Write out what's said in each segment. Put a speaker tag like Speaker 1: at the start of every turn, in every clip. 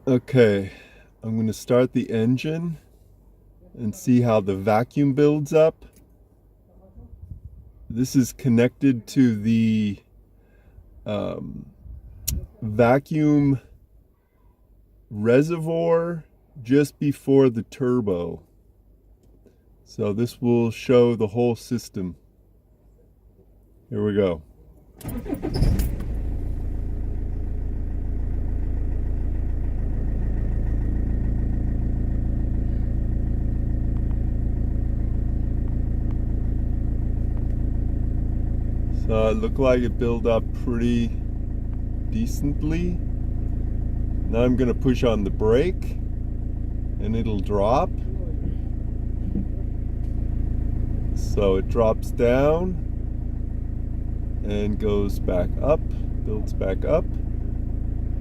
Speaker 1: Okay, I'm going to start the engine and see how the vacuum builds up. This is connected to the um, vacuum reservoir just before the turbo. So this will show the whole system. Here we go. So it looked like it built up pretty decently. Now I'm going to push on the brake and it'll drop. So it drops down and goes back up, builds back up.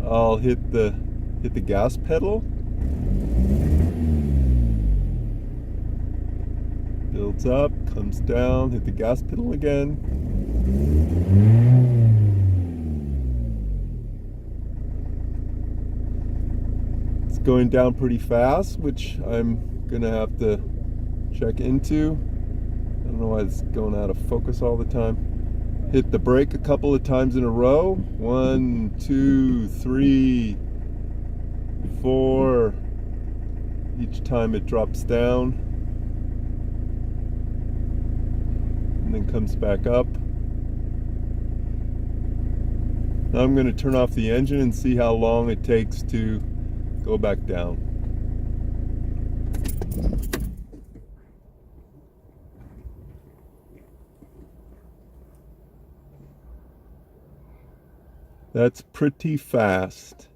Speaker 1: I'll hit the gas pedal. Builds up, comes down, hit the gas pedal again. It's going down pretty fast, which I'm gonna have to check into. I don't know why it's going out of focus all the time. Hit the brake a couple of times in a row. 1, 2, 3, 4. Each time it drops down and then comes back up. Now I'm going to turn off the engine and see how long it takes to go back down. That's pretty fast.